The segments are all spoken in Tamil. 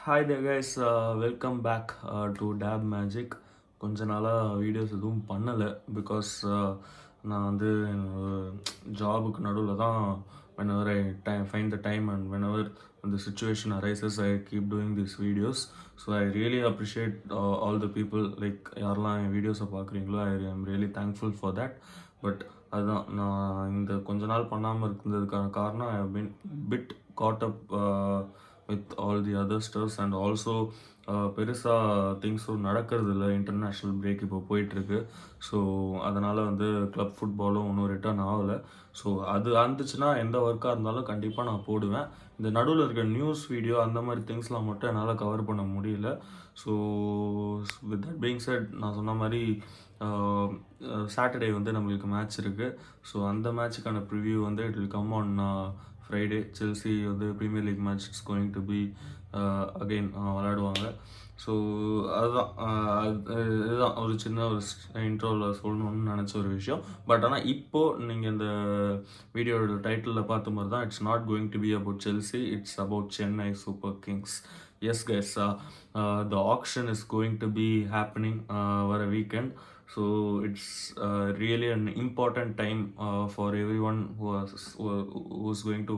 Hi there guys, welcome back to tab magic. கொஞ்ச நாளாக வீடியோஸ் எதுவும் பண்ணலை பிகாஸ் நான் வந்து ஜாபுக்கு நடுவில் தான் whenever I find the time and whenever the situation arises I keep doing these videos. So I really appreciate all the people like யாரெல்லாம் என் வீடியோஸை பார்க்குறீங்களோ I am really thankful for that. But அதுதான் நான் இந்த கொஞ்ச நாள் பண்ணாமல் இருந்ததுக்கான காரணம் I have been bit caught up with all the other stuffs and also பெருசாக திங்ஸும் நடக்கிறது இல்லை. இன்டர்நேஷ்னல் பிரேக் இப்போ போயிட்டுருக்கு. ஸோ அதனால் வந்து கிளப் ஃபுட்பாலும் ஒன்றும் ரிட்டர்ன் ஆகலை. ஸோ அது வந்துச்சுன்னா எந்த ஒர்க்காக இருந்தாலும் கண்டிப்பாக நான் போடுவேன். இந்த நடுவில் இருக்க நியூஸ் வீடியோ அந்த மாதிரி திங்ஸ்லாம் மட்டும் என்னால் கவர் பண்ண முடியல. So with that being set நான் சொன்ன மாதிரி சாட்டர்டே வந்து நம்மளுக்கு மேட்ச் இருக்குது. ஸோ அந்த மேட்ச்சுக்கான ப்ரிவ்யூ வந்து it will come on Friday. Chelsea வந்து premier league match it's going to be again விளையாடுவாங்க. ஸோ அதுதான் இதுதான் ஒரு சின்ன ஒரு இன்ட்ரோவில் சொல்லணும்னு நினச்ச ஒரு விஷயம். பட் ஆனால் இப்போது நீங்கள் இந்த வீடியோட டைட்டிலில் பார்த்த மாதிரி தான் it's not going to be about Chelsea, it's about Chennai super Kings. Yes guys, the auction is going to be happening over a weekend. So it's really an important time for everyone who's going to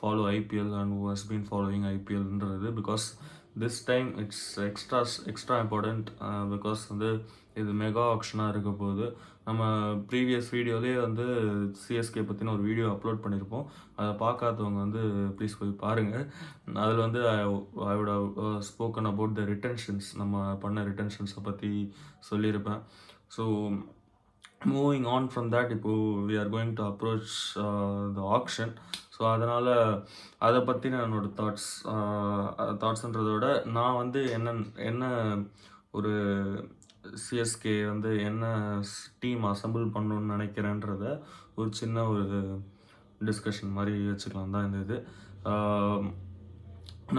follow IPL and who has been following IPL because this time it's extra important because வந்து இது மெகா ஆக்ஷனாக இருக்க போகுது. நம்ம ப்ரீவியஸ் வீடியோலேயே வந்து சிஎஸ்கே பற்றின ஒரு வீடியோ அப்லோட் பண்ணியிருப்போம். அதை பார்க்காதவங்க வந்து ப்ளீஸ் போய் பாருங்கள். அதில் வந்து I would have spoken about the retentions, நம்ம பண்ண ரிட்டன்ஷன்ஸை பற்றி சொல்லியிருப்பேன். So moving on from that இப்போது we are going to approach the auction. So அதனால் அதை பற்றின என்னோடய தாட்ஸ்ன்றதோட நான் வந்து என்ன ஒரு சிஎஸ்கே வந்து என்ன டீம் அசம்பிள் பண்ணணுன்னு நினைக்கிறேன்றத ஒரு சின்ன ஒரு டிஸ்கஷன் மாதிரி வச்சுக்கலாம் தான் இந்த இது.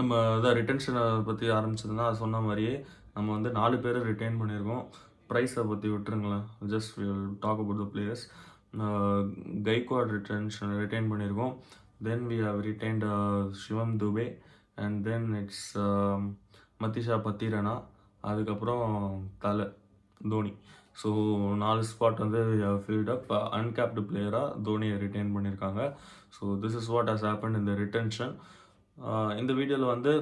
நம்ம அதான் ரிட்டன்ஷனை பற்றி ஆரம்பிச்சதுன்னா அது சொன்ன மாதிரியே நம்ம வந்து 4 பேரை ரிட்டைன் பண்ணியிருக்கோம். ப்ரைஸை பற்றி விட்டுருங்களேன், just will talk about the players. Gaikwad retain பண்ணியிருக்கோம். Then we have retained Shivam Dube and then it's Matheesha Pathirana, அதுக்கப்புறம் தோனி. ஸோ 4 ஸ்பாட் வந்து ஃபில்ட் அப். அன்கேப்டு பிளேயராக தோனியை ரிட்டைன் பண்ணியிருக்காங்க. So this is what has happen இந்த ரிட்டன்ஷன். இந்த வீடியோவில் வந்து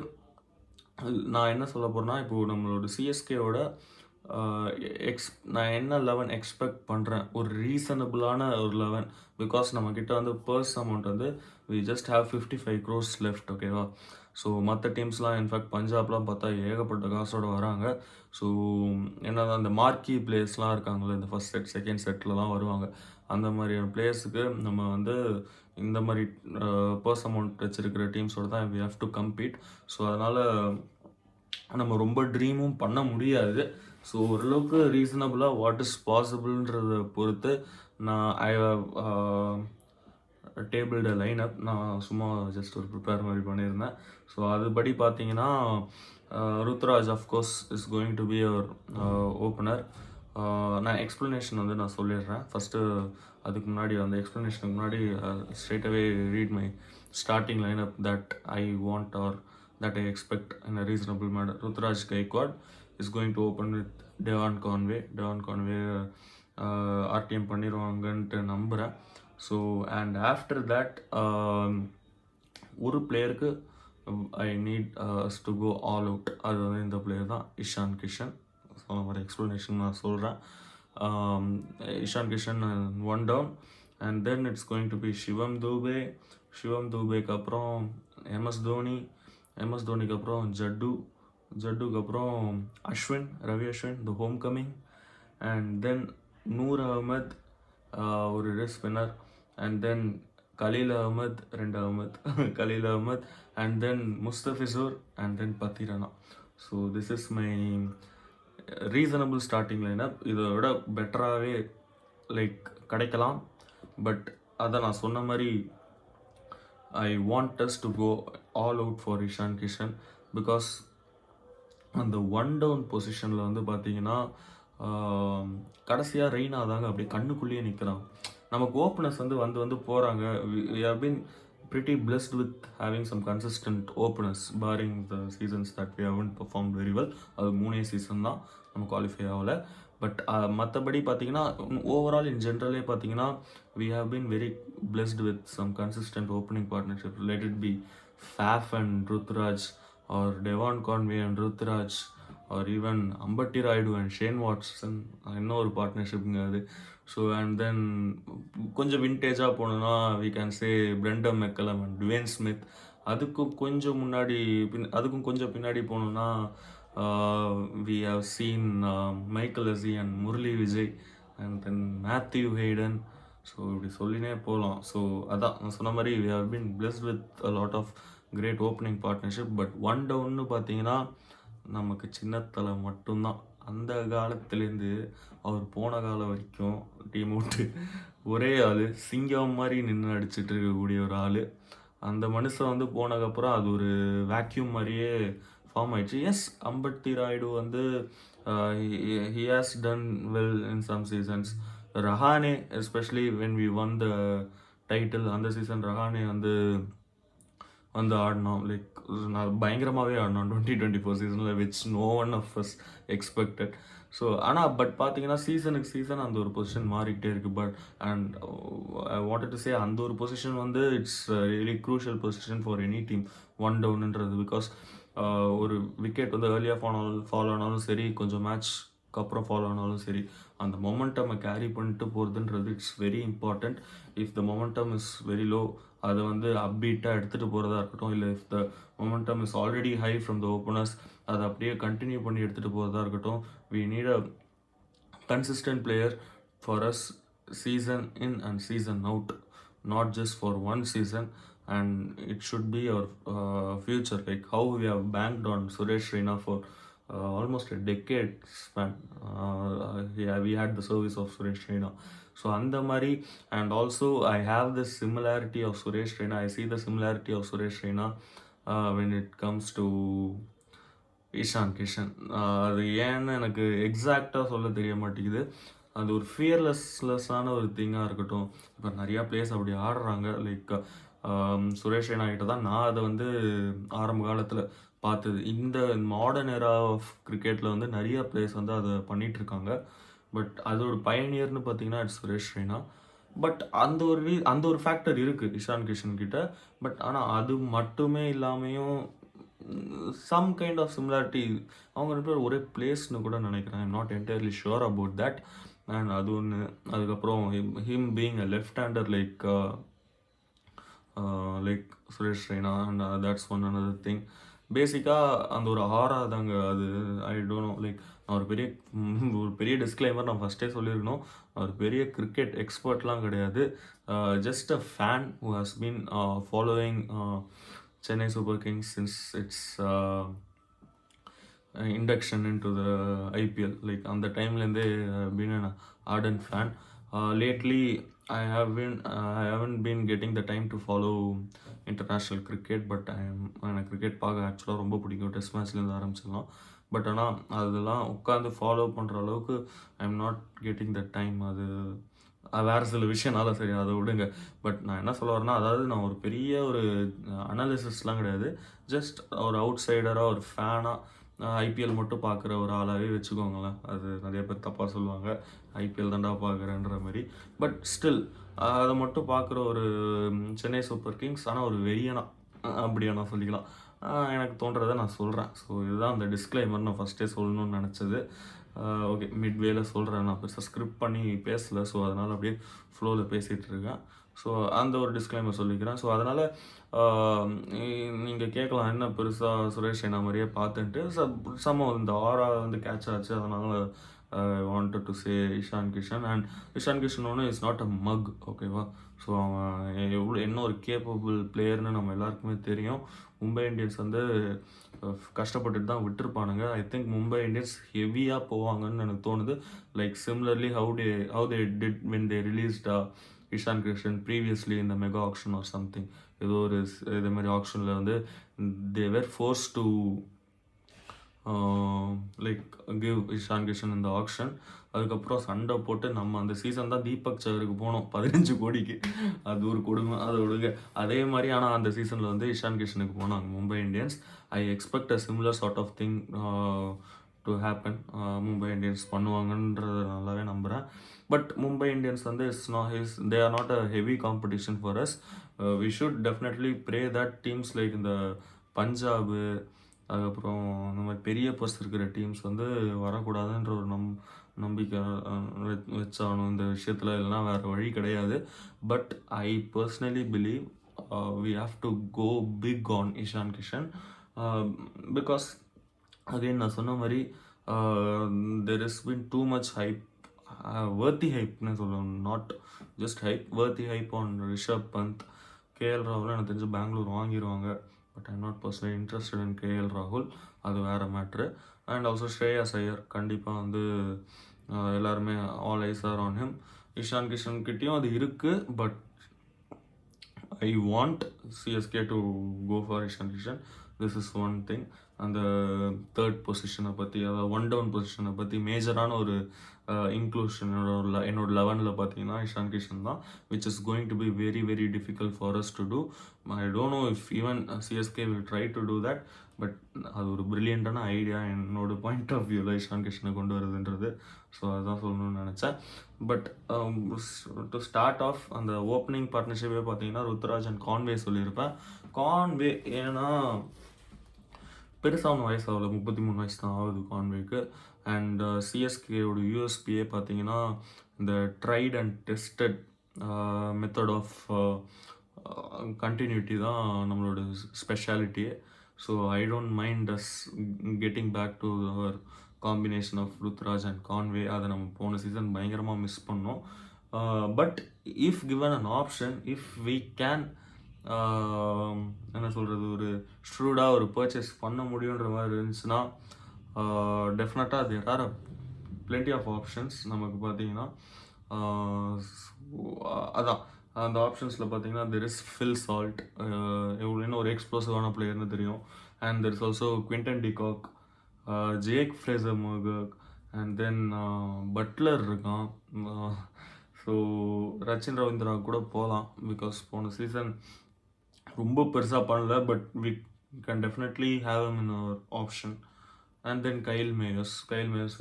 நான் என்ன சொல்ல போகிறேன்னா, இப்போது நம்மளோட சிஎஸ்கேவோட நான் என்ன 11 எக்ஸ்பெக்ட் பண்ணுறேன், ஒரு ரீசனபிளான ஒரு 11. பிகாஸ் நம்மக்கிட்ட வந்து பர்ஸ் அமௌண்ட் வந்து we just have 55 crores left, ஓகேவா. ஸோ மற்ற டீம்ஸ்லாம் இன்ஃபேக்ட் பஞ்சாப்லாம் பார்த்தா ஏகப்பட்ட காசோடு வராங்க. ஸோ என்னதான் அந்த மார்க்கி பிளேயர்ஸ்லாம் இருக்காங்களே, இந்த ஃபஸ்ட் செட் செகண்ட் செட்டிலலாம் வருவாங்க. அந்த மாதிரியான பிளேயர்ஸுக்கு நம்ம வந்து இந்த மாதிரி பர்ஸ் அமௌண்ட் வச்சுருக்கிற டீம்ஸோடு தான் we have to compete. So அதனால் நம்ம ரொம்ப ட்ரீமும் பண்ண முடியாது. ஸோ ஓரளவுக்கு ரீசனபுளாக வாட் இஸ் பாசிபிள்ன்றதை பொறுத்து நான் ஐ டேபிள்டு லைன் அப் நான் சும்மா ஜஸ்ட் ஒரு ப்ரிப்பேர் மாதிரி பண்ணியிருந்தேன். ஸோ அதுபடி பார்த்தீங்கன்னா Ruturaj of course is going to be our opener. நான் எக்ஸ்ப்ளனேஷன் வந்து நான் சொல்லிடுறேன் ஃபஸ்ட்டு. அதுக்கு முன்னாடி அந்த எக்ஸ்ப்ளனேஷனுக்கு முன்னாடி straight away read my starting line up that I want or that I expect in a reasonable manner. Rutraj Gaikwad is going to open with Devon Conway. RTM பண்ணிடுவாங்கன்ட்டு நம்புகிறேன். ஸோ அண்ட் ஆஃப்டர் தேட் ஒரு பிளேயருக்கு I need to go all out. அது வந்து இந்த பிளேயர் தான், இஷான் கிஷன். ஸோ ஒரு எக்ஸ்ப்ளனேஷன் நான் சொல்கிறேன். Ishan Kishan 1 down and then it's going to be Shivam தூபேக்கு அப்புறம் எம்எஸ் தோனிக்கு அப்புறம் ஜட்டுக்கு அப்புறம் Ravi Ashwin the homecoming, and then Noor Ahmad ஒரு spinner, and then Khaleel Ahmed and then Mustafizur and then Pathirana. So this is my reasonable starting lineup. இதோட பெட்டராகவே லைக் கிடைக்கலாம். பட் அதை நான் சொன்ன மாதிரி I want us to go all out for Ishan Kishan because அந்த 1 down பொசிஷனில் வந்து பார்த்தீங்கன்னா கடைசியாக ரெய்னா தாங்க அப்படியே கண்ணுக்குள்ளேயே நிற்கிறான். நமக்கு ஓப்பனர்ஸ் வந்து போகிறாங்க. We have been pretty blessed with having some consistent openers, barring the seasons that we haven't performed very well. அது 3 சீசன் தான் நம்ம குவாலிஃபை ஆகலை. பட் மற்றபடி பார்த்தீங்கன்னா ஓவரால் இன் ஜென்ரலே பார்த்தீங்கன்னா we have been very blessed with some consistent opening partnerships. Let it be Faf and Ruturaj, or Devon Conway and Ruturaj, or even Ambatti Rayudu and Shane Watson. இன்னொரு பார்ட்னர்ஷிப்புங்க அது. ஸோ அண்ட் தென் கொஞ்சம் விண்டேஜாக போனோன்னா we can say Brendon McCullum and Dwayne Smith. அதுக்கும் கொஞ்சம் முன்னாடி அதுக்கும் கொஞ்சம் பின்னாடி போனோன்னா we have seen Michael Hussey and Murali Vijay and then Matthew Hayden. So இப்படி சொல்லினே போகலாம். ஸோ அதான் நான் சொன்ன மாதிரி we have been blessed with a lot of great opening partnership. But one டவுன்னு பார்த்தீங்கன்னா நமக்கு சின்னத்தலை மட்டும்தான். அந்த காலத்துலேருந்து அவர் போன காலம் வரைக்கும் டீம் விட்டு ஒரே ஆள் சிங்கம் மாதிரி நின்று அடிச்சுட்டு இருக்கக்கூடிய ஒரு ஆள். அந்த மனுஷன் வந்து போனதுக்கப்புறம் அது ஒரு வேக்யூம் மாதிரியே ஃபார்ம் ஆயிடுச்சு. எஸ், அம்பட்டி ராயுடு வந்து he has done well in some seasons. Rahane especially when we won the title, அந்த சீசன் ரஹானே வந்து ஆடினோம். லைக் நான் பயங்கரமாகவே ஆடினோம் 2024 சீசனில், which no one of us expected. So ஆனால் பட் பார்த்தீங்கன்னா சீசனுக்கு சீசன் அந்த ஒரு பொசிஷன் மாறிக்கிட்டே இருக்குது. But and I wanted to say அந்த ஒரு பொசிஷன் வந்து it's really crucial position for any team one டவுனுன்றது. பிகாஸ் ஒரு விக்கெட் வந்து ஏர்லியாக ஃபாலோ ஆனாலும் சரி, கொஞ்சம் மேட்ச்க்கு அப்புறம் ஃபாலோ ஆனாலும் சரி, அந்த மொமெண்டம் கேரி பண்ணிட்டு போகிறதுன்றது it's very important. If the momentum is very low, அதை வந்து அப்பீட்டாக எடுத்துகிட்டு போகிறதா இருக்கட்டும், இல்லை if the momentum is already high from the openers, அதை அப்படியே கண்டினியூ பண்ணி எடுத்துகிட்டு போகிறதா இருக்கட்டும். We need a consistent player for us season in and season out, not just for one season. And it should be our future, like how we have banked on Suresh Raina for almost a decade span. Yeah, we had the service of Suresh Raina. So அந்த மாதிரி, and also I have this similarity of Suresh Raina. I see the similarity of Suresh Raina when it comes to Ishaan Kishan. அது ஏன்னு எனக்கு எக்ஸாக்டாக சொல்ல தெரிய மாட்டேங்குது. அது ஒரு ஃபியர்லெஸ்ஸான ஒரு திங்காக இருக்கட்டும். இப்போ நிறையா பிளேயர்ஸ் அப்படி ஆடுறாங்க. லைக் சுரேஷ் ரெய்னா கிட்ட தான் நான் அதை வந்து ஆரம்ப காலத்தில் பார்த்தது. இந்த மாடர்ன் எரா ஆஃப் கிரிக்கெட்டில் வந்து நிறையா பிளேயர்ஸ் வந்து அதை பண்ணிகிட்ருக்காங்க. பட் அதோட பயனியர்னு பார்த்தீங்கன்னா இட்ஸ் சுரேஷ் ரெய்னா. பட் அந்த ஒரு ஃபேக்டர் இருக்குது இஷான் கிஷன் கிட்ட. பட் ஆனால் அது மட்டுமே இல்லாமையும் சம் கைண்ட் ஆஃப் சிமிலாரிட்டி, அவங்க ரெண்டு பேர் ஒரே பிளேஸ்னு கூட நினைக்கிறேன். I'm not entirely sure about that. And அது ஒன்று. அதுக்கப்புறம் him being a left hander like Suresh Raina, and that's one another thing. பேசிக்காக அந்த ஒரு ஆறாதாங்க அது. ஐ டோன்ட் நோ, லைக் நான் ஒரு பெரிய டிஸ்க்ளைமர் நான் ஃபஸ்ட்டே சொல்லியிருக்கணும். ஒரு பெரிய கிரிக்கெட் எக்ஸ்பர்ட்லாம் கிடையாது. Just a fan who has been following Chennai Super Kings since its induction into the IPL. Like on the time when they been an ardent fan. Lately I haven't been getting the time to follow international cricket, but எனக்கு கிரிக்கெட் பார்க்க ஆக்சுவலாக ரொம்ப பிடிக்கும். டெஸ்ட் மேட்ச்லேருந்து ஆரம்பிச்சிடலாம். பட் ஆனால் அதெல்லாம் உட்காந்து ஃபாலோ பண்ணுற அளவுக்கு ஐ am not getting the time. அது வேறு சில விஷயம்னால சரி, அதை விடுங்க. பட் நான் என்ன சொல்ல வரேன்னா, அதாவது நான் ஒரு பெரிய ஒரு அனாலிசிஸ்லாம் கிடையாது. ஜஸ்ட் ஒரு அவுட் சைடராக, ஒரு ஃபேனாக, ஐபிஎல் மட்டும் பார்க்குற ஒரு ஆளாகவே வச்சுக்கோங்களேன். அது நிறைய பேர் தப்பாக சொல்லுவாங்க, ஐபிஎல் தாண்டா பார்க்குறேன்ற மாதிரி. பட் ஸ்டில் அதை மட்டும் பார்க்குற ஒரு சென்னை சூப்பர் கிங்ஸ், ஆனால் ஒரு வெறியனா அப்படியா நான் சொல்லிக்கலாம். எனக்கு தோன்றதை நான் சொல்கிறேன். ஸோ இதுதான் அந்த டிஸ்க்ளைமர் நான் ஃபஸ்ட்டே சொல்லணும்னு நினச்சது. ஓகே, மிட்வேல சொல்கிறேன். நான் பெருசாக ஸ்கிரிப்ட் பண்ணி பேசலை. ஸோ அதனால் அப்படியே ஃப்ளோவில் பேசிகிட்டு இருக்கேன். ஸோ அந்த ஒரு டிஸ்க்ளைமர் சொல்லிக்கிறேன். ஸோ அதனால் நீங்கள் கேட்கலாம், என்ன பெருசாக சுரேஷ் ரெய்னா மாதிரியே பார்த்துன்ட்டு. சமம் இந்த ஆரா வந்து கேட்ச் ஆச்சு, அதனால் wanted to say Ishan Kishan. And Ishan Kishan ஒன்று இஸ் நாட் அ மக், ஓகேவா? ஸோ அவன் என்ன ஒரு கேப்பபிள் பிளேயர்னு நம்ம எல்லாருக்குமே தெரியும். மும்பை இந்தியன்ஸ் வந்து கஷ்டப்பட்டுட்டு தான் விட்டுருப்பானுங்க. ஐ திங்க் மும்பை இந்தியன்ஸ் ஹெவியாக போவாங்கன்னு எனக்கு தோணுது. Like similarly how they did when they released Ishan Kishan previously இந்த மெகா ஆக்ஷன் ஆர் சம்திங். ஏதோ ஒரு இதே மாதிரி ஆக்ஷனில் வந்து they were forced to like give Ishan Kishan இந்த ஆக்ஷன். அதுக்கப்புறம் சண்டை போட்டு நம்ம அந்த சீசன் தான் தீபக் சகருக்கு போனோம் 15 கோடிக்கு. அது ஒரு கொடுமை, அதை விடுங்க. அதே மாதிரி ஆனால் அந்த சீசனில் வந்து இஷான் கிஷனுக்கு போனாங்க Mumbai Indians. I expect a similar sort of thing to happen. Mumbai Indians பண்ணுவாங்கன்றத நல்லாவே நம்புகிறேன். பட் மும்பை இந்தியன்ஸ் வந்து they are not a heavy competition for us. We should definitely pray that teams like இந்த பஞ்சாபு, அதுக்கப்புறம் இந்த மாதிரி பெரிய பர்ஸ் இருக்கிற டீம்ஸ் வந்து வரக்கூடாதுன்ற ஒரு நம்பிக்கை வச்சாகணும் இந்த விஷயத்தில். இல்லைனா வேறு வழி கிடையாது. But I personally believe we have to go big on Ishan Kishan. Because again நான் சொன்ன மாதிரி there is been too much hype, worthy ஹைப்னு சொல்லணும், not just hype, worthy hype on Rishabh Pant. KL ராகுல் எனக்கு தெரிஞ்சு பெங்களூர் வாங்கிடுவாங்க. But I'm not personally interested in KL ராகுல், அது வேறு matter. And also Shreyas Iyer கண்டிப்பாக வந்து எல்லாருமே all eyes are on him. Ishan Kishan கிட்டேயும் அது இருக்குது. But I want CSK to go for Ishan Kishan. This is one thing. அந்த தேர்ட் பொசிஷனை பற்றி, அதாவது 1 டவுன் பொசிஷனை பற்றி மேஜரான ஒரு இன்க்ளூஷன் என்னோட 11ல் பார்த்தீங்கன்னா இஷான் கிஷன் தான், which is going to be very very difficult for us to do. I don't know if even CSK will try to do that. But அது ஒரு ப்ரில்லியண்ட்டான ஐடியா என்னோட பாயிண்ட் ஆஃப் வியூவில் இஷான் கிஷனை கொண்டு வருதுன்றது. ஸோ அதுதான் சொல்லணும்னு நினச்சேன். பட் டு ஸ்டார்ட் ஆஃப் அந்த ஓப்பனிங் பார்ட்னர்ஷிப்பே பார்த்தீங்கன்னா ருத்ராஜ் அண்ட் கான்வே சொல்லியிருப்பேன். கான்வே ஏன்னா பெருசாக ஒன்று வயசு ஆகல, 33 வயசு தான் ஆகுது கான்வேக்கு. அண்ட் சிஎஸ்கேயோட யூஎஸ்பியே பார்த்தீங்கன்னா இந்த tried and tested method of continuity தான் நம்மளோட ஸ்பெஷாலிட்டியே. So I don't mind us getting back to our combination of Ruturaj and Conway. அதை நம்ம போன சீசன் பயங்கரமாக மிஸ் பண்ணோம். But if given an option, if we can என்ன சொல்கிறது, ஒரு ஷ்ரூடாக ஒரு பர்ச்சேஸ் பண்ண முடியுன்ற மாதிரி இருந்துச்சுன்னா டெஃபினட்டாக there are plenty of options நமக்கு பார்த்தீங்கன்னா. அதான் அந்த ஆப்ஷன்ஸில் பார்த்தீங்கன்னா தெர் இஸ் ஃபில் சால்ட், எவ்வளோன்னு ஒரு எக்ஸ்ப்ளோசிவான பிளேயர்னு தெரியும். And there is also Quinton de Kock, Jake Fraser McGurk, and then Buttler இருக்கான். ஸோ ரச்சின் ரவீந்திரா கூட போகலாம், பிகாஸ் போன சீசன் ரொம்ப பெருசாக பண்ணல. But we can definitely have him in our option. And then Kyle Mayers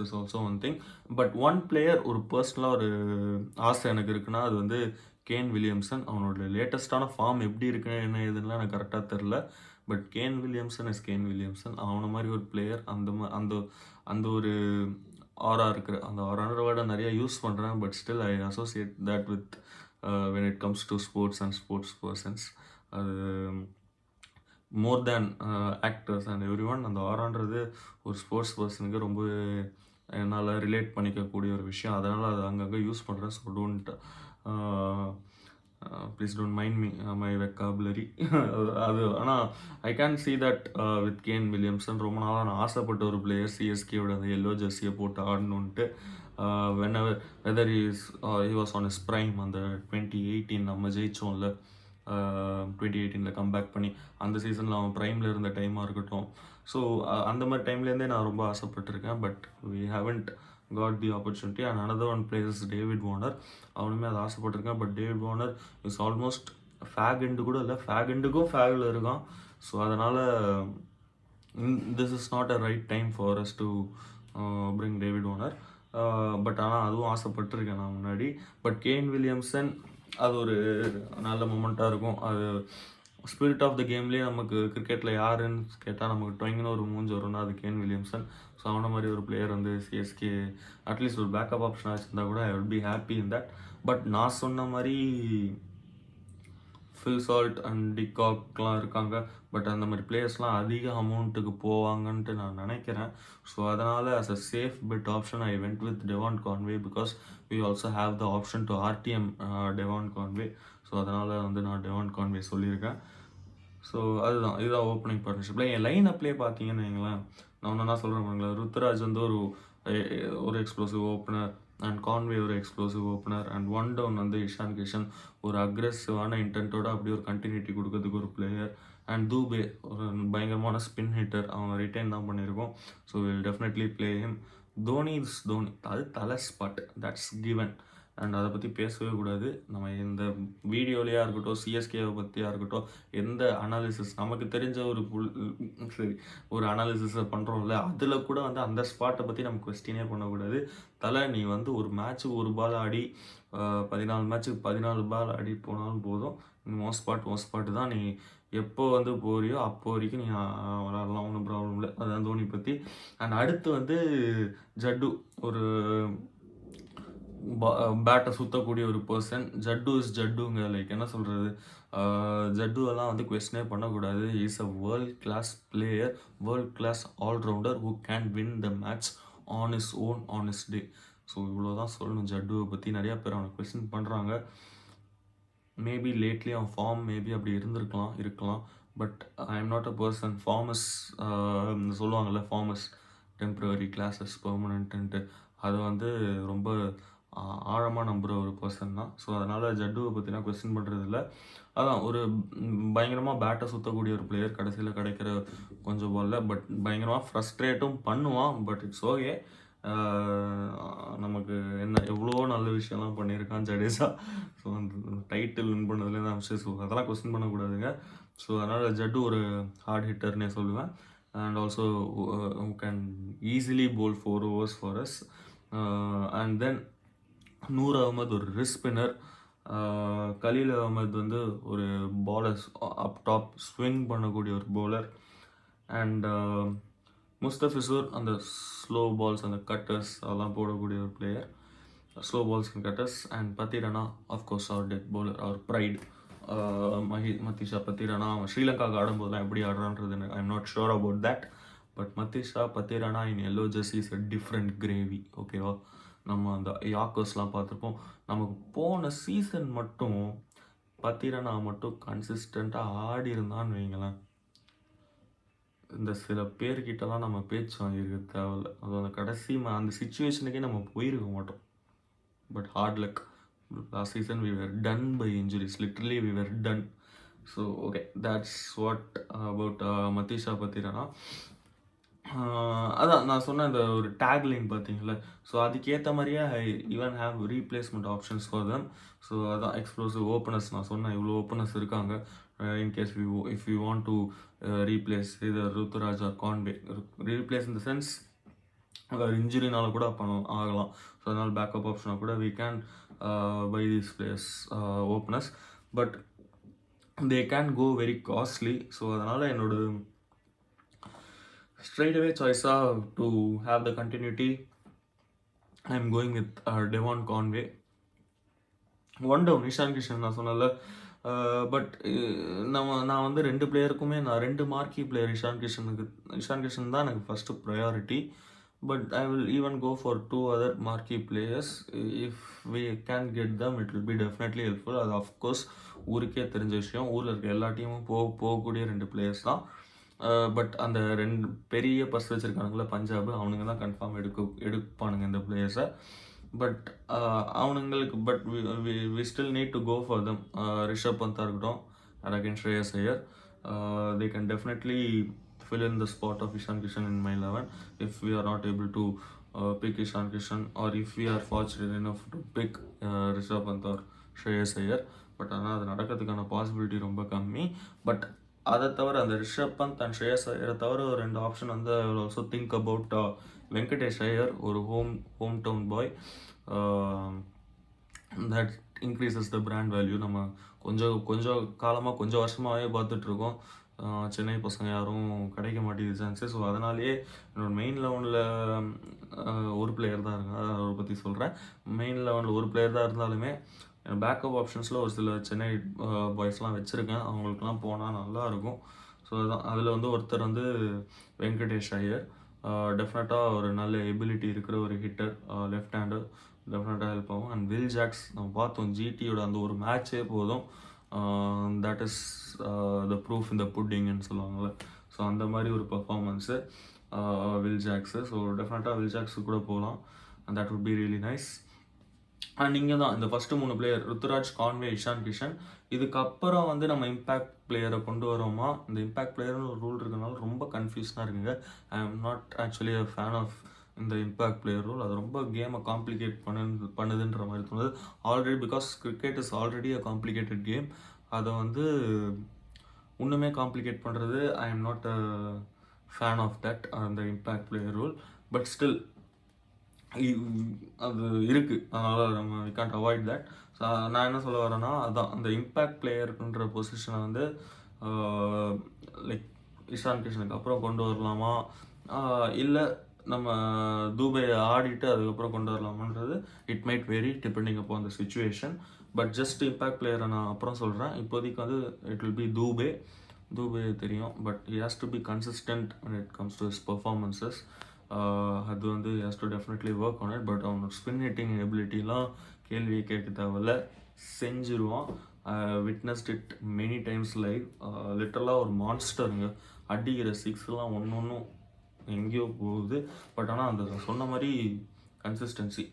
is also one thing. But one player ஒரு பர்சனலாக ஒரு ஆசை எனக்கு இருக்குன்னா அது வந்து கேன் வில்லியம்சன். அவனோட லேட்டஸ்டான ஃபார்ம் எப்படி இருக்குன்னு என்ன ஏதுன்னா எனக்கு கரெக்டாக தெரில. But Kane Williamson is Kane Williamson. அவனை மாதிரி ஒரு பிளேயர், அந்த அந்த ஒரு ஆரா இருக்கிற, அந்த ஆரான வேர்டை நிறையா யூஸ் பண்ணுறேன். But still I associate that with when it comes to sports and sports persons. அது மோர் தேன் ஆக்டர்ஸ் அண்ட் எவ்ரி ஒன், அந்த ஆரான்றது ஒரு ஸ்போர்ட்ஸ் பர்சனுக்கு ரொம்ப என்னால் ரிலேட் பண்ணிக்கக்கூடிய ஒரு விஷயம். அதனால் அது அங்கங்கே யூஸ் பண்ணுறேன். So don't please don't mind me my vocabulary. அது ஆனால் I can see that with Kane Williamson. ரொம்ப நாளாக நான் ஆசைப்பட்ட ஒரு பிளேயர் சிஎஸ்கேயோட அந்த எல்லோ ஜெர்சியை போட்டு ஆடணுன்ட்டு. Whether he was on is prime, அந்த 2018 நம்ம ஜெயிச்சோம்ல, 2018 கம்பேக் பண்ணி அந்த சீசனில் அவன் ப்ரைமில் இருந்த டைமாக இருக்கட்டும். ஸோ அந்த மாதிரி டைம்லேருந்தே நான் ரொம்ப ஆசைப்பட்டிருக்கேன். But we haven't got the opportunity. And another one players David Warner. அவனுமே அதை ஆசைப்பட்டிருக்கேன். But David Warner is almost fag end கூட இல்லை, ஃபேக் எண்டுக்கும் ஃபேகில் இருக்கான். ஸோ அதனால் this is not a right time for us to bring David Warner. But ஆனால் அதுவும் ஆசைப்பட்டிருக்கேன் நான் முன்னாடி. பட் கேன் வில்லியம்சன் அது ஒரு நல்ல மூமெண்ட்டாக இருக்கும். அது ஸ்பிரிட் ஆஃப் த கேம்லேயே நமக்கு கிரிக்கெட்டில் யாருன்னு கேட்டால் நமக்கு டொயிங்னு ஒரு மூஞ்சி வரும்னா அது கேன் வில்லியம்சன். ஸோ அவனை மாதிரி ஒரு பிளேயர் வந்து சிஎஸ்கே அட்லீஸ்ட் ஒரு பேக்கப் ஆப்ஷனாக வச்சுருந்தா கூட I would be happy in that. But நான் சொன்ன மாதிரி ஃபில் சால்ட் அண்ட் டிகாக்லாம் இருக்காங்க. பட் அந்த மாதிரி பிளேயர்ஸ்லாம் அதிக அமௌண்ட்டுக்கு போவாங்கன்ட்டு நான் நினைக்கிறேன். ஸோ அதனால் as a safe bet option I went with Devon Conway, because we also have the option to RTM Devon Conway. So அதனால் வந்து நான் டெவான் கான்வே சொல்லியிருக்கேன். ஸோ இதுதான் ஓப்பனிங் பார்ட்னர்ஷிப்பில். என் லைன் அப்லேயே பார்த்தீங்கன்னு வைங்களேன், நான் ஒன்றா சொல்கிறேன். ருத்ராஜ் வந்து ஒரு எக்ஸ்ப்ளோசிவ் ஓப்பனர், அண்ட் கான்வே ஒரு எக்ஸ்ப்ளோசிவ் ஓப்பனர், அண்ட் 1 டவுன் வந்து இஷான் கிஷன் ஒரு அக்ரெசிவான இன்டென்ட்டோட அப்படியே ஒரு கண்டினியூட்டி கொடுக்கறதுக்கு ஒரு பிளேயர், அண்ட் தூபே ஒரு பயங்கரமான ஸ்பின் ஹிட்டர், அவன் ரிட்டைன் தான் பண்ணியிருக்கோம். So will definitely play him. Dhoni is Dhoni, அது தலை ஸ்பாட், தட்ஸ் கிவன். அண்ட் அதை பற்றி பேசவே கூடாது. நம்ம இந்த வீடியோலையாக இருக்கட்டும், சிஎஸ்கேவை பற்றியாக இருக்கட்டும், எந்த அனாலிசிஸ் நமக்கு தெரிஞ்ச சரி ஒரு அனாலிசிஸை பண்ணுறோம்ல, அதில் கூட வந்து அந்த ஸ்பாட்டை பற்றி நம்ம கொஸ்டினே பண்ணக்கூடாது. தலை, நீ வந்து ஒரு மேட்ச்சுக்கு ஒரு பால் ஆடி 14 மேட்ச்சுக்கு 14 பால் ஆடி போனாலும் போதும். மோஸ்ட் ஸ்பாட்டு தான். நீ எப்போ வந்து போறியோ அப்போ வரைக்கும் நீ விளாடலாம், ஒன்றும் ப்ராப்ளம் இல்லை. அதுதான் தோனி பற்றி. அண்ட் அடுத்து வந்து ஜட்டு, ஒரு பேட்டை சுற்றக்கூடிய ஒரு பர்சன். ஜட்டு இஸ் ஜட்டுங்க, லைக் என்ன சொல்கிறது, ஜட்டுவெல்லாம் வந்து கொஸ்டினே பண்ணக்கூடாது. Is a world class player, world class allrounder who can win the match on his own on his day. So இவ்வளோ தான் சொல்லணும் ஜட்டுவை பற்றி. நிறையா பேர் அவனை கொஸ்டின் பண்ணுறாங்க. மேபி லேட்லி அவன் ஃபார்ம் மேபி அப்படி இருக்கலாம். But I am not a person. Form is சொல்லுவாங்கள்ல, form is temporary, class is permanent. அதை வந்து ரொம்ப ஆழமாக நம்புகிற ஒரு பர்சன் தான். ஸோ அதனால் ஜட்டுவை பற்றினா கொஸ்டின் பண்ணுறதில்ல. அதான் ஒரு பயங்கரமாக பேட்டை சுற்றக்கூடிய ஒரு பிளேயர், கடைசியில் கிடைக்கிற கொஞ்சம் பால்ல. பட் பயங்கரமாக ஃப்ரஸ்ட்ரேட்டும் பண்ணுவான். But it's okay. நமக்கு என்ன எவ்வளோ நல்ல விஷயம்லாம் பண்ணியிருக்கான் ஜடேஜா. ஸோ அந்த டைட்டில் வின் பண்ணதுலேருந்து ஆரம்பிச்சு, ஸோ அதெல்லாம் கொஸ்டின் பண்ணக்கூடாதுங்க. ஸோ அதனால் ஜட்டு ஒரு ஹார்ட் ஹிட்டர்னே சொல்லுவேன். And also can easily bowl 4 overs for us. And then Noor Ahmad ஒரு ரிஸ்க் ஸ்பின்னர். கலீல் அகமது வந்து ஒரு பாலர், அப் டாப் ஸ்விங் பண்ணக்கூடிய ஒரு பவுலர். அண்ட் முஸ்தபிசூர் அந்த ஸ்லோ பால்ஸ், அந்த கட்டர்ஸ் அதெல்லாம் போடக்கூடிய ஒரு player, slow balls and cutters. And Pathirana of course அவர் டெத் பவுலர், அவர் ப்ரைட். மத்திஷா பத்திரனா அவன் ஸ்ரீலங்காவுக்கு ஆடும்போதெல்லாம் எப்படி ஆடுறான்றது I am not sure about that. But Matheesha Pathirana in yellow jersey is a different gravy. ஓகேவா, நம்ம அந்த யாக்கர்ஸ்லாம் பார்த்துருப்போம். நமக்கு போன சீசன் மட்டும் பத்திரனா மட்டும் கன்சிஸ்டண்ட்டாக ஆடி இருந்தான்னு வைங்களேன், இந்த சில பேர்கிட்டலாம் நம்ம பேச்சு வாங்கியிருக்க தேவையில்ல. அது அந்த கடைசி அந்த சுச்சுவேஷனுக்கே நம்ம போயிருக்க மாட்டோம். But hard luck, last season we were done by injuries, literally we were done. So okay, that's what about Matheesha Pathirana. அதான் நான் சொன்ன இந்த ஒரு டேக்லைன் பார்த்தீங்களா, ஸோ அதுக்கேற்ற மாதிரியே I even have replacement options for them. So அதான் எக்ஸ்ப்ளோசிவ் ஓப்பனர்ஸ் நான் சொன்னேன், இவ்வளோ ஓப்பனர்ஸ் இருக்காங்க. In case if you want to replace இது Ruturaj or Conway, replace in the sense அவர் இன்ஜுரினால கூட ஆகலாம். ஸோ அதனால் பேக்கப் ஆப்ஷனாக கூட we can buy these players openers. But they can go very costly. So அதனால் என்னோட straight away choice to have the continuity, I am going with Devon Conway. One down Ishan Kishan நான் சொன்னல. பட் நான் வந்து 2 பிளேயருக்குமே நான் 2 மார்க்கி பிளேயர். இஷான் கிஷன் தான் எனக்கு first priority. But I will even go for 2 other marquee players. If we can get them, it will be definitely helpful. அது அஃப்கோர்ஸ் ஊருக்கே தெரிஞ்ச விஷயம். ஊரில் இருக்க எல்லா டீமும் போகக்கூடிய 2 பிளேயர்ஸ் தான். பட் அந்த 2 பெரிய பர்ஸ் வச்சுருக்கானுங்கள பஞ்சாப், அவனுங்க தான் கன்ஃபார்ம் எடுப்பானுங்க இந்த பிளேயர்ஸை. பட் அவனுங்களுக்கு but we still need to go for them. Rishabh பந்தாக இருக்கட்டும், and again Shreyas Iyer, they can definitely fill in the spot of Ishan Kishan in my 11 if we are not able to pick Ishan Kishan, or if we are fortunate enough to pick Rishabh Pant or Shreyas Iyer. But ஆனால் அது நடக்கிறதுக்கான பாசிபிலிட்டி ரொம்ப கம்மி. பட் அதை தவிர அந்த ரிஷப் பந்த் அண்ட் ஸ்ரேயஸ் ஐயரை தவிர ஒரு 2 ஆப்ஷன் வந்து I will also think about Venkatesh Iyer, ஒரு home town boy. That increases the brand value. நம்ம கொஞ்சம் காலமாக கொஞ்சம் வருஷமாகவே பார்த்துட்ருக்கோம், சென்னை பசங்க யாரும் கிடைக்க மாட்டேங்குது சான்ஸு. ஸோ அதனாலேயே என்னோட மெயின் 11ல் ஒரு பிளேயர் தான் இருக்காங்க, அவரை பற்றி சொல்கிறேன். மெயின் 11ல் ஒரு பிளேயர் தான் இருந்தாலுமே பேக்கப் ஆப்ஷன்ஸில் ஒரு சில சென்னை பாய்ஸ்லாம் வச்சுருக்கேன், அவங்களுக்குலாம் போனால் நல்லாயிருக்கும். ஸோ அதுதான் அதில் வந்து ஒருத்தர் வந்து வெங்கடேஷ் ஐயர். டெஃபினட்டாக ஒரு நல்ல எபிலிட்டி இருக்கிற ஒரு ஹிட்டர், லெஃப்ட் ஹேண்டர், டெஃபினட்டாக ஹெல்ப் ஆகும். அண்ட் வில் ஜாக்ஸ் நம்ம பார்த்தோம், ஜிடியோட அந்த ஒரு மேட்சே போதும், that is the proof in the புட்டிங்னு சொல்லுவாங்கள்ல. ஸோ அந்த மாதிரி ஒரு பர்ஃபார்மன்ஸு வில் ஜாக்ஸு. ஸோ டெஃபினட்டாக வில் ஜாக்ஸு கூட போகலாம், and that would be really nice. And இங்கே தான் இந்த first 3 player Ruturaj, Conway, Ishan Kishan. இதுக்கப்புறம் வந்து நம்ம இம்பேக்ட் பிளேயரை கொண்டு வரோமா? இந்த இம்பேக்ட் பிளேயர்னு ஒரு ரூல் இருக்கிறதுனால ரொம்ப கன்ஃபியூஷனாக இருக்குங்க. I am not actually a fan of இந்த இம்பேக்ட் பிளேயர் ரூல். அது ரொம்ப கேமை காம்ப்ளிகேட் பண்ணுதுன்ற மாதிரி தோணுது. Already because cricket is already a complicated game. அதை வந்து இன்னுமே காம்ப்ளிகேட் பண்ணுறது I am not a fan of that அந்த impact player rule. But still அது இருக்குது, அதனால் நம்ம வி கான்ட் அவாய்ட் தட். நான் என்ன சொல்ல வரேன்னா, அதான் அந்த இம்பேக்ட் பிளேயர்ன்ற பொசிஷனை வந்து லைக் இஷான் கிஷனுக்கு அப்புறம் கொண்டு வரலாமா, இல்லை நம்ம தூபை ஆடிட்டு அதுக்கப்புறம் கொண்டு வரலாமான்றது இட் மைட் வெரி டிபெண்டிங் அப்போ அந்த சுச்சுவேஷன். பட் ஜஸ்ட் இம்பேக்ட் பிளேயரை நான் அப்புறம் சொல்கிறேன். இப்போதைக்கு வந்து இட் வில் பி தூபே தெரியும். But he has to be consistent when it comes to his performances. அது வந்து has to definitely work on it. But அவனோட ஸ்பின் ஹிட்டிங் எபிலிட்டிலாம் கேள்வி கேட்க தேவையில்ல, செஞ்சிருவான். Witnessed it many times live. லிட்டரலாக ஒரு மான்ஸ்டருங்க. அடிக்கிற சிக்ஸ்லாம் ஒன்றும் எங்கேயோ போகுது. பட் ஆனால் அந்த சொன்ன மாதிரி consistency,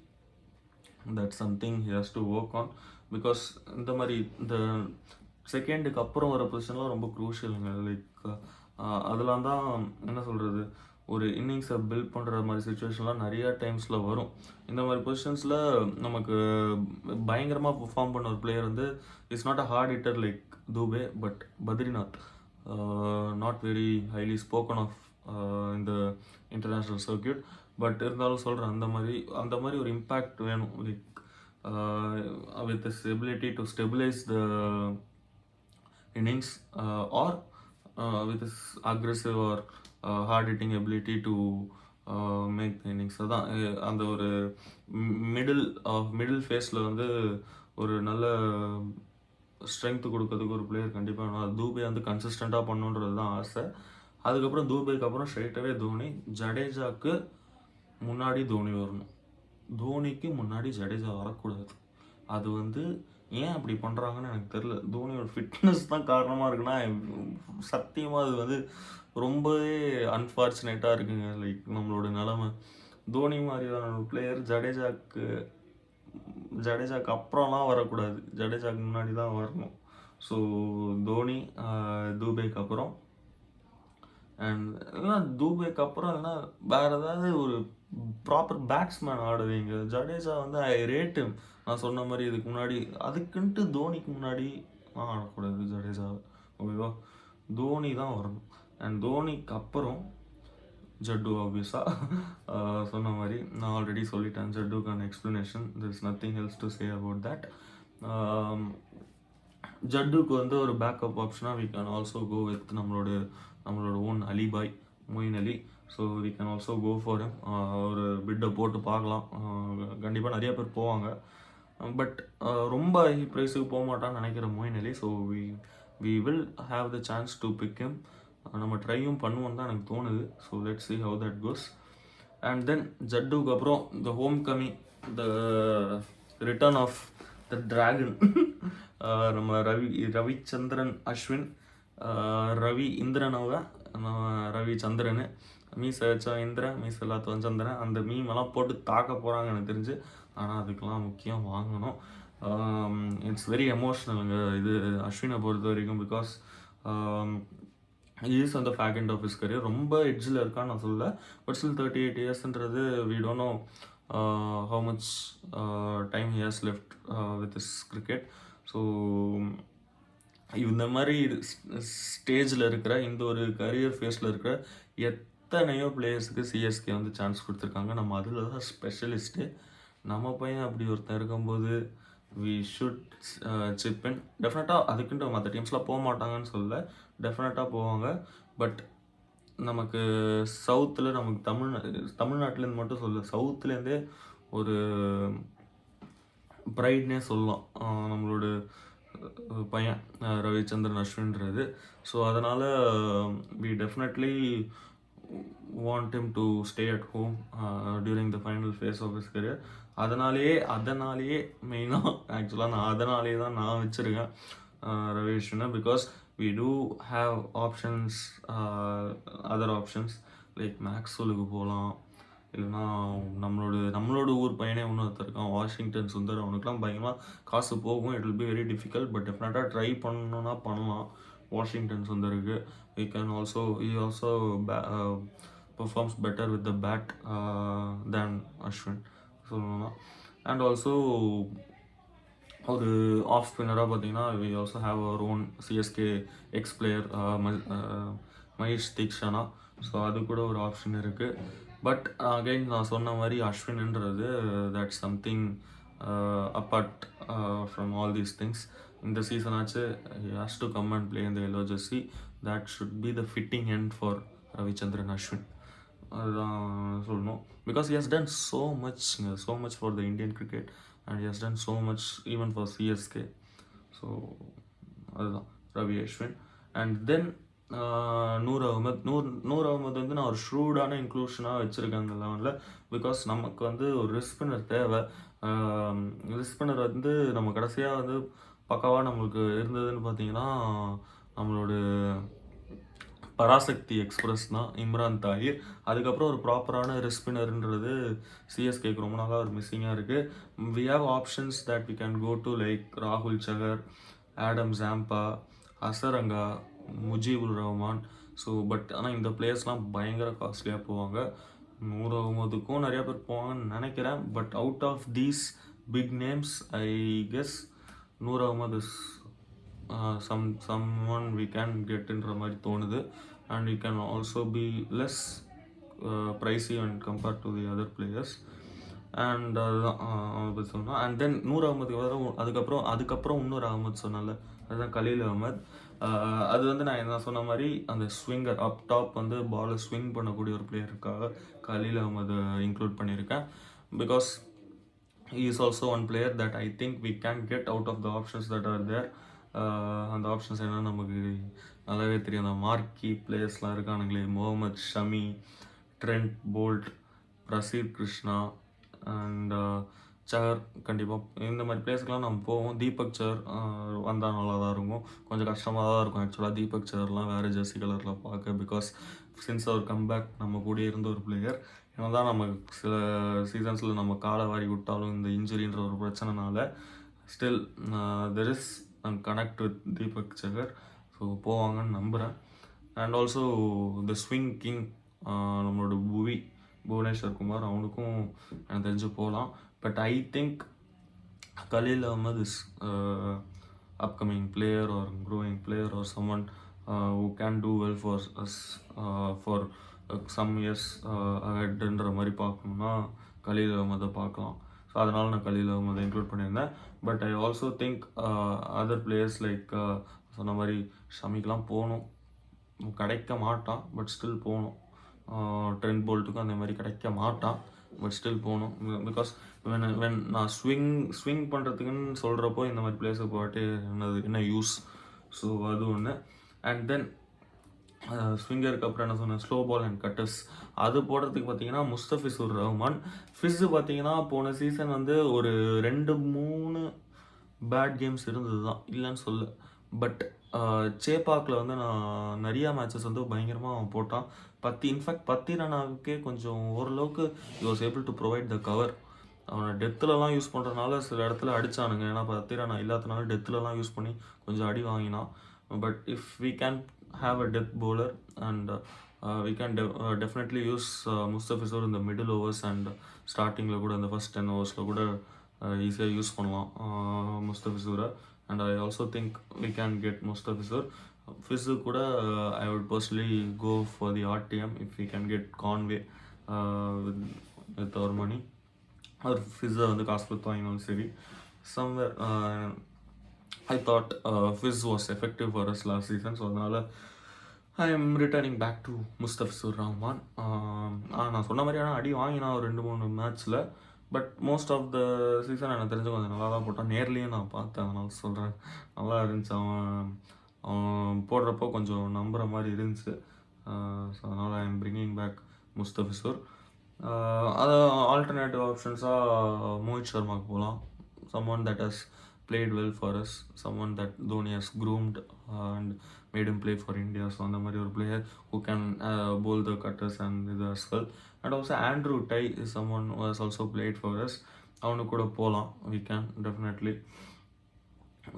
that something he has to work on. Because இந்த மாதிரி இந்த செகண்டுக்கு அப்புறம் வர பொசிஷன்லாம் ரொம்ப க்ரூஷியலுங்க. லைக் அதெல்லாம் தான் என்ன சொல்கிறது, ஒரு இன்னிங்ஸை பில்ட் பண்ணுற மாதிரி சுச்சுவேஷன்லாம் நிறையா டைம்ஸில் வரும். இந்த மாதிரி பொசிஷன்ஸில் நமக்கு பயங்கரமாக பெர்ஃபார்ம் பண்ண ஒரு பிளேயர் வந்து it's not a hard hitter like Dube, but Badrinath not very highly spoken of இந்த இன்டர்நேஷ்னல் சர்க்கியூட். பட் இருந்தாலும் சொல்கிறேன், அந்த மாதிரி ஒரு இம்பேக்ட் வேணும். Like with this ability to stabilize the innings, or with this aggressive or hard hitting ability to make the innings. அதான் அந்த ஒரு மிடில் ஃபேஸில் வந்து ஒரு நல்ல ஸ்ட்ரென்த் கொடுக்கறதுக்கு ஒரு பிளேயர் கண்டிப்பாக வேணும். அது தூபே வந்து கன்சிஸ்டண்ட்டாக பண்ணுன்றது தான் ஆசை. அதுக்கப்புறம் தூபேக்கு அப்புறம் ஸ்ட்ரைட்டாகவே தோனி. ஜடேஜாவுக்கு முன்னாடி தோனி வரணும், தோனிக்கு முன்னாடி ஜடேஜா வரக்கூடாது. அது வந்து ஏன் அப்படி பண்ணுறாங்கன்னு எனக்கு தெரில. தோனியோட ஃபிட்னஸ் தான் காரணமாக இருக்குன்னா சத்தியமாக அது வந்து ரொம்பவே அன்ஃபார்ச்சுனேட்டாக இருக்குங்க. லைக் நம்மளோட நிலமை, தோனி மாதிரியான பிளேயர் ஜடேஜாக்கு அப்புறம்லாம் வரக்கூடாது, ஜடேஜாக்கு முன்னாடி தான் வரணும். ஸோ தோனி தூபேக்கு அப்புறம். அண்ட் இல்லைனா தூபேக்கு அப்புறம் இல்லைனா வேறு ஏதாவது ஒரு ப்ராப்பர் பேட்ஸ்மேன் ஆடுவீங்க. ஜடேஜா வந்து ஐ ரேட் ஹிம். நான் சொன்ன மாதிரி இதுக்கு முன்னாடி அதுக்குன்ட்டு தோனிக்கு முன்னாடி ஆடக்கூடாது ஜடேஜாவை, ஓகேவா? தோனி தான் வரணும். அண்ட் தோனிக்கு அப்புறம் ஜட்டு ஆப்வியஸாக சொன்ன மாதிரி நான் ஆல்ரெடி சொல்லிட்டேன். ஜட்டுக்கான explanation, there is nothing else to say about that. ஜட்டுக்கு வந்து ஒரு பேக்கப் ஆப்ஷனாக we can also go with நம்மளோட ஓன் அலிபாய், Moeen Ali. So we can also go for him. ஒரு பிட்டை போட்டு பார்க்கலாம். கண்டிப்பாக நிறைய பேர் போவாங்க. பட் ரொம்ப ஹை ப்ரைஸுக்கு போக மாட்டான்னு நினைக்கிற Moeen Ali. So we will have the chance to pick him. நம்ம ட்ரையும் பண்ணுவோம் தான் எனக்கு தோணுது. So let's see how that goes. And then ஜட்டுக்கு அப்புறம் the homecoming, the return of the dragon, நம்ம ரவிச்சந்திரன் அஸ்வின், ரவி இந்திரனவ ரவிச்சந்திரன். மீசை வச்சா இந்திரன், மீசை எல்லாத்தையும் சந்திரன். அந்த மீமெல்லாம் போட்டு தாக்க போகிறாங்க எனக்கு தெரிஞ்சு. ஆனால் அதுக்கெலாம் முக்கியம் வாங்கணும். இட்ஸ் வெரி எமோஷ்னலுங்க இது அஸ்வினை பொறுத்த வரைக்கும். பிகாஸ் இஸ் அந்த fag end of his career. ரொம்ப எட்ஜில் இருக்கான்னு நான் சொல்ல. பட் ஸ்டில் 38 இயர்ஸ்ன்றது we don't know how much time he has left with his cricket. So இந்த மாதிரி ஸ்டேஜில் இருக்கிற, இந்த ஒரு கரியர் ஃபேஸில் இருக்கிற எத்தனையோ பிளேயர்ஸுக்கு சிஎஸ்கே வந்து சான்ஸ் கொடுத்துருக்காங்க. நம்ம அதில் தான் ஸ்பெஷலிஸ்ட்டு. நம்ம பையன் அப்படி ஒருத்தன் இருக்கும்போது வி ஷுட் சிப் இன். டெஃபினட்டாக அதுக்குன்ட்டு மற்ற டீம்ஸ்லாம் போக மாட்டாங்கன்னு சொல்ல, டெஃபினட்டாக போவாங்க. பட் நமக்கு சவுத்தில், நமக்கு தமிழ்நாட்டிலேருந்து மட்டும் சொல்ல, சவுத்துலேருந்தே ஒரு ப்ரைட்னே சொல்லலாம் நம்மளோட பையன் ரவிச்சந்திரன் அஸ்வின்றது. ஸோ அதனால் we definitely want him to stay at home during the final phase of his career. அதனாலேயே மெயினாக ஆக்சுவலாக அதனாலே தான் நான் வச்சுருக்கேன் ரவி அஸ்வினை. Because we do have options, other options like மேக்ஸ்வெலுக்கு போகலாம், இல்லைன்னா நம்மளோட ஊர் பையனே ஒருத்தர் இருக்கான், வாஷிங்டன் சுந்தர். அவனுக்குலாம் பயங்கரமாக காசு போகும். It will be very difficult, but டெஃபினட்டாக ட்ரை பண்ணணுன்னா பண்ணலாம். வாஷிங்டன் சுந்தருக்கு he also performs better with the bat than Ashwin சொல்லணும்னா. அண்ட் ஆல்சோ ஒரு ஆஃப் ஸ்பின்னராக பார்த்தீங்கன்னா we also have our own CSK ex player Mahesh Theekshana. So அது கூட ஒரு ஆப்ஷன் இருக்குது. பட் அகைன் நான் சொன்ன மாதிரி அஸ்வின்ன்றது that's something apart from all these things. இந்த சீசன் ஆச்சு has to come and play இந்த yellow jersey. That should be the fitting end for Ravichandran Ashwin. அதுதான் சொல்லணும். Because he has done so much for the Indian cricket and he has done so much even for CSK. So அதுதான் ரவி அஸ்வின். அண்ட் தென் நூர் அகமத் வந்து நான் ஒரு ஷ்ரூடான இன்க்ளூஷனாக வச்சுருக்கேன் அந்த லெவனில். பிகாஸ் நமக்கு வந்து ஒரு ரிஸ்பின்னர் தேவை. ரிஸ்பின்னர் வந்து நம்ம கடைசியாக வந்து பக்காவாக நம்மளுக்கு இருந்ததுன்னு பார்த்தீங்கன்னா நம்மளோட பராசக்தி எக்ஸ்பிரஸ் தான், இம்ரான் தாஹிர். அதுக்கப்புறம் ஒரு ப்ராப்பரான ரெஸ்பினர்ன்றது சிஎஸ்கேக்கு ரொம்ப நாளாக ஒரு மிஸ்ஸிங்காக இருக்குது. We have options that we can go to like ராகுல் Chahar, Adam Zampa, Hasaranga, Mujeebur Rahman. So but ஆனால் இந்த பிளேயர்ஸ்லாம் பயங்கர காஸ்ட்லியாக போவாங்க. நூர் அகமதுக்கும் நிறையா பேர் போவாங்கன்னு நினைக்கிறேன். But out of these big names I guess Noor Ahmad is someone we can get ன்ற மாதிரி தோணுது. and he can also be less pricey when compared to the other players. and அதுதான் சொன்னால். அண்ட் தென் நூர் அகமதுக்கு அதுக்கப்புறம் இன்னொரு அகமது சொன்னால அதுதான் கலீல் அகமத். அது வந்து நான் என்ன சொன்ன மாதிரி அந்த ஸ்விங்கர் அப் டாப் வந்து பாலை ஸ்விங் பண்ணக்கூடிய ஒரு பிளேயருக்காக கலீல் அகமது இன்க்ளூட் பண்ணியிருக்கேன். Because he is also one player that I think we can get out of the options that are there. அந்த ஆப்ஷன்ஸ் என்ன நமக்கு நல்லாவே தெரியும். அந்த மார்க்கி பிளேயர்ஸ்லாம் இருக்கானுங்களே, Mohammed Shami, Trent Boult, Prasidh Krishna and Chahar. கண்டிப்பாக இந்த மாதிரி பிளேஸ்க்கெலாம் நம்ம போவோம். தீபக் சஹர் வந்தால் நல்லா தான் இருக்கும். கொஞ்சம் கஷ்டமாக தான் இருக்கும் ஆக்சுவலாக தீபக் சஹர்லாம் வேறு ஜெர்சி கலரில் பார்க்க. பிகாஸ் சின்ஸ் அவர் கம்பேக் நம்ம கூட இருந்த ஒரு பிளேயர். ஏன்னா தான் நம்ம சில சீசன்ஸில் நம்ம காலை வாரி விட்டாலும் இந்த இன்ஜுரின்ற ஒரு பிரச்சனைனால still there is connect with Deepak Chahar. So போவாங்கன்னு நம்புகிறேன். And also the swing king நம்மளோட புவனேஸ்வர் குமார், அவனுக்கும் எனக்கு தெரிஞ்சு போகலாம். But I think Khaleel Ahmed is upcoming player or growing player or someone who can do well for us for some years aheadன்ற மாதிரி பார்க்கணுன்னா கலீல் அகமதை பார்க்கலாம். ஸோ அதனால் நான் கலீல் அகமதை இன்க்ளூட் பண்ணியிருந்தேன். But I also think other players like சொன்ன மாதிரி ஷமிக்கெலாம் போகணும், கிடைக்க மாட்டான். பட் ஸ்டில் போகணும். ட்ரெண்ட் போல்ட்டுக்கும் அந்த மாதிரி கிடைக்க மாட்டான். பட் ஸ்டில் போகணும். பிகாஸ் வென் நான் ஸ்விங் பண்ணுறதுக்குன்னு சொல்கிறப்போ இந்த மாதிரி பிளேஸுக்கு போட்டு என்ன யூஸ். ஸோ அது ஒன்று. அண்ட் தென் ஸ்விங்கருக்கு அப்புறம் என்ன சொன்னேன், ஸ்லோ பால் அண்ட் கட்டர்ஸ். அது போடுறதுக்கு பார்த்தீங்கன்னா முஸ்தபிசுர் ரஹ்மான். ஃபிஸ்ஸு பார்த்தீங்கன்னா போன சீசன் வந்து ஒரு 2-3 பேட் கேம்ஸ் இருந்தது தான், இல்லைன்னு சொல்ல. பட் சேப்பாக்கில் வந்து நான் நிறையா மேட்சஸ் வந்து பயங்கரமாக போட்டான். இன்ஃபேக்ட் 10 ரனாவுக்கே கொஞ்சம் ஓரளவுக்கு you was able to provide the cover. அவனை டெத்துலலாம் யூஸ் பண்ணுறதுனால சில இடத்துல அடித்தானுங்க. ஏன்னா 10 ரனா இல்லாதனால டெத்துலலாம் யூஸ் பண்ணி கொஞ்சம் அடி வாங்கினான். But if we can have a depth bowler and we can definitely use Mustafizur in the middle overs and startingல கூட இந்த first 10 overs கூட ஈஸியாக யூஸ் பண்ணலாம் முஸ்தபிசூரை. and I also think we can get Mustafizur. Fizz கூட I would personally go for the RTM if we can get Conway with our money. or ஃபிஸ்ஸை வந்து காசு கொடுத்து வாங்கினாலும் சரி. somewhere I thought Fizz was effective for us last season. So அதனால் I am returning back to Mustafizur Rahman. நான் சொன்ன மாதிரியான அடி வாங்கினா ஒரு 2-3 மேட்ச்சில். But most of the season எனக்கு தெரிஞ்சு கொஞ்சம் நல்லா தான் போட்டான். நேர்லேயும் நான் பார்த்தேன், அதனால் சொல்கிறேன். நல்லா இருந்துச்சு. அவன் போடுறப்போ கொஞ்சம் நம்புகிற மாதிரி இருந்துச்சு. ஸோ அதனால் I am bringing back Mustafizur. அது ஆல்டர்னேட்டிவ் ஆப்ஷன்ஸாக மோஹித் சர்மாவுக்கு போகலாம். someone that has played well for us, someone that Dhoni has groomed and made him play for India. So அந்த மாதிரி ஒரு player who can bowl the cutters and இது as well. And also Andrew Tye is someone who has also played for us. அவனுக்கு கூட போகலாம், we can definitely.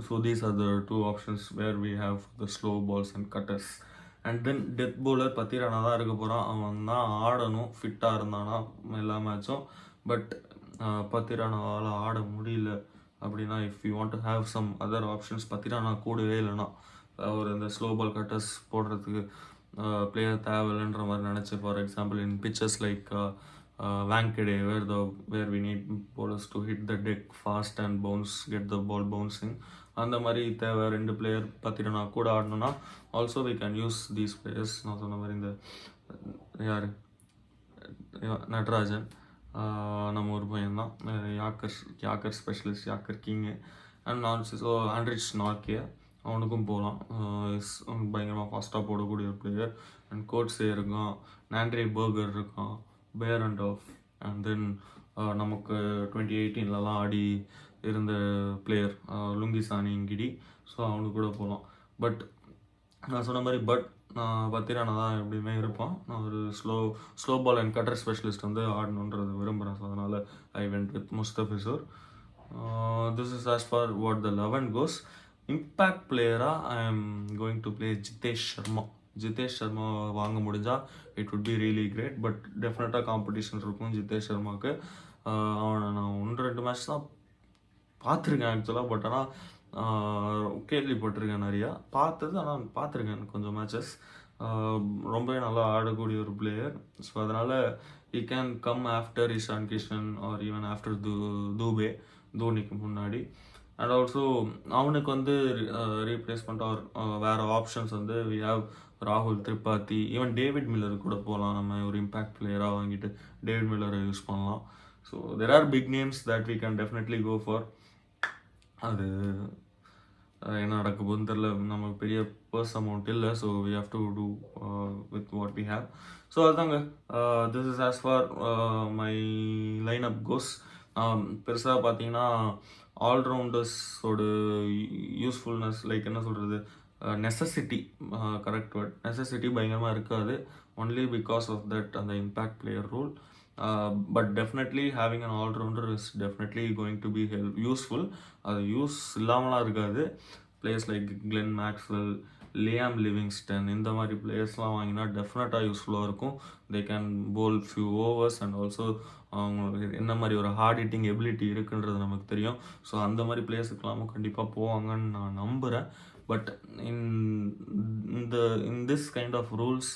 So these are the two options where we have the slow balls and cutters. And then death bowler Pathirana தான் இருக்க போகிறான். அவன் தான் ஆடணும் ஃபிட்டாக இருந்தானா எல்லா மேட்சும். பட் பத்திரானாவால் ஆட முடியல அப்படின்னா, if you want to have some other options, Pathirana கூடவே இல்லைன்னா ஒரு இந்த ஸ்லோ பால் கட்டர்ஸ் போடுறதுக்கு பிளேயர் தேவையில்லைன்ற மாதிரி நினச்சி, for example in pitches like Vankade, where we need bowlers to hit the deck fast and bounce, get the ball bouncing. அந்த மாதிரி தேவை 2 பிளேயர் பத்திரனா கூட ஆடணும்னா also we can use these players. நான் சொன்ன மாதிரி இந்த யார் நட்ராஜன் நம்ம ஒரு பையன் தான், yorker specialist, yorker king. And so Anrich Narke, அவனுக்கும் போகலாம். பயங்கரமாக ஃபாஸ்ட்டாக போடக்கூடிய ஒரு பிளேயர். அண்ட் கோட்ஸே இருக்கான், நாண்ட்ரே பர்கர் இருக்கான், பேர் அண்ட் ஆஃப். அண்ட் தென் நமக்கு 2018 ஆடி இருந்த பிளேயர் லுங்கிசானி இங்கிடி. ஸோ அவனுக்கு கூட போகலாம். பட் நான் சொன்ன மாதிரி நான் பத்திரானா தான் எப்படியுமே இருப்பான். நான் ஒரு slow ball and cutter specialist வந்து ஆடணுன்றது விரும்புகிறேன். ஸோ அதனால் I went with Mustafizur. This is as far what the 11 goes. Impact பிளேயராக I am going to play Jitesh Sharma வாங்க முடிஞ்சால் it would be really great. But டெஃபினட்டாக காம்படிஷன் இருக்கும் ஜிதேஷ் சர்மாவுக்கு. அவனை நான் 1-2 மேட்ச் தான் பார்த்துருக்கேன் ஆக்சுவலாக. பட் ஆனால் கேள்விப்பட்டிருக்கேன் நிறையா, ஆனால் பார்த்துருக்கேன் கொஞ்சம் மேட்சஸ். ரொம்பவே நல்லா ஆடக்கூடிய ஒரு பிளேயர். ஸோ அதனால் he can come after Ishan Kishan or even after தோனிக்கு முன்னாடி. அண்ட் ஆல்சோ அவனுக்கு வந்து ரீப்ளேஸ்மெண்ட் ஆர் வேறு ஆப்ஷன்ஸ் வந்து வி ஹாவ் ராகுல் திரிபாதி, ஈவன் டேவிட் மில்லர் கூட போகலாம். நம்ம ஒரு இம்பேக்ட் பிளேயராக வாங்கிட்டு டேவிட் மில்லரை யூஸ் பண்ணலாம். So there are big names that we can definitely go for. அது என்ன நடக்க போகுதுன்னு தெரில, நமக்கு பெரிய பர்ஸ் அமௌண்ட் இல்லை. So we have to do with what we have. So அதுதாங்க, this is as far my line up goes. பெருசாக பார்த்தீங்கன்னா ஆல்ரவுண்டர்ஸோட யூஸ்ஃபுல்னஸ், லைக் என்ன சொல்கிறது, நெசசிட்டி, கரெக்ட் வேர்ட், நெசசிட்டி பயங்கரமாக இருக்காது. ஒன்லி பிகாஸ் ஆஃப் தட் அந்த impact player rule. But definitely having an all-rounder is definitely going to be useful. அது யூஸ் இல்லாமலாம் இருக்காது. Players like Glenn Maxwell, Liam Livingstone, இந்த மாதிரி பிளேயர்ஸ்லாம் வாங்கினா டெஃபினட்டாக யூஸ்ஃபுல்லாக இருக்கும். They can bowl few overs and also அவங்களுக்கு என்ன மாதிரி ஒரு ஹார்ட் ஹிட்டிங் எபிலிட்டி இருக்குன்றது நமக்கு தெரியும். ஸோ அந்த மாதிரி பிளேயர்ஸுக்கெல்லாமும் கண்டிப்பாக போவாங்கன்னு நான் நம்புகிறேன். But in this kind of rules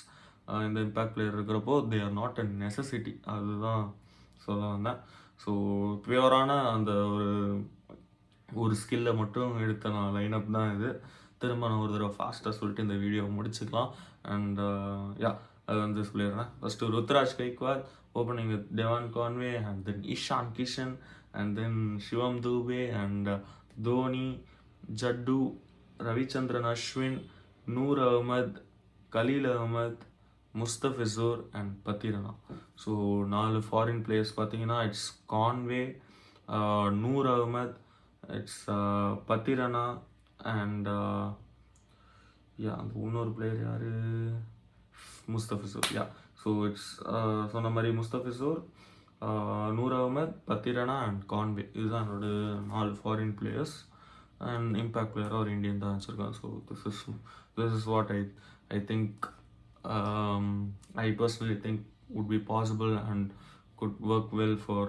இந்த இம்பேக்ட் பிளேயர் இருக்கிறப்போ they are not a necessity. அதுதான் சொல்ல வந்தேன். ஸோ பியூரான அந்த ஒரு ஸ்கில்லை மட்டும் எடுத்த நான் லைனப் தான் இது. திரும்ப நான் ஒரு தடவை ஃபாஸ்ட்டாக சொல்லிட்டு இந்த வீடியோவை முடிச்சுக்கலாம். அண்ட் அது வந்து சொல்லிடுறேன். First Ruturaj Gaikwad opening with Devon Conway, and then Ishan Kishan, and then Shivam Dube, and Dhoni, Jaddu, Ravichandran Ashwin, Noor Ahmad, Khaleel Ahmed, Mustafizur and Pathirana. So 4 foreign players பார்த்தீங்கன்னா it's Conway, Noor Ahmad, it's Pathirana and அந்த இன்னொரு பிளேயர் யார், முஸ்தபிசூர். ஸோ இட்ஸ் சொன்ன மாதிரி முஸ்தபிசூர், நூர் அகமத், பத்திரனா அண்ட் கான்வே. இதுதான் என்னோட 4 ஃபாரின் பிளேயர்ஸ். அண்ட் இம்பேக்ட் பிளேயராக ஒரு இந்தியன் தான் வச்சுருக்கேன். So this is what I think I personally think would be possible and could work well for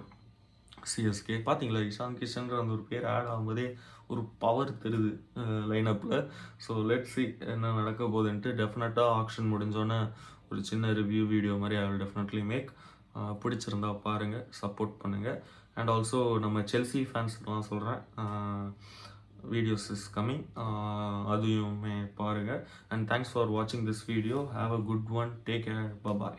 CSK. பார்த்தீங்களா, இஷான் கிஷன்ற அந்த ஒரு பேர் ஆட் ஆகும்போதே ஒரு பவர் தெரியுது லைனப்பில். ஸோ லெட்ஸ் சி என்ன நடக்க போகுதுன்ட்டு. டெஃபினட்டாக ஆக்ஷன் முடிஞ்சோன்னே ஒரு சின்ன ரிவ்யூ வீடியோ மாதிரி ஐ வில் டெஃபினெட்லி மேக். பிடிச்சிருந்தா பாருங்கள், சப்போர்ட் பண்ணுங்கள். அண்ட் ஆல்சோ நம்ம செல்சி ஃபேன்ஸ்லாம் சொல்கிறேன், videos is coming, அதையுமே பாருங்கள். And thanks for watching this video. Have a good one. Take care. Bye bye.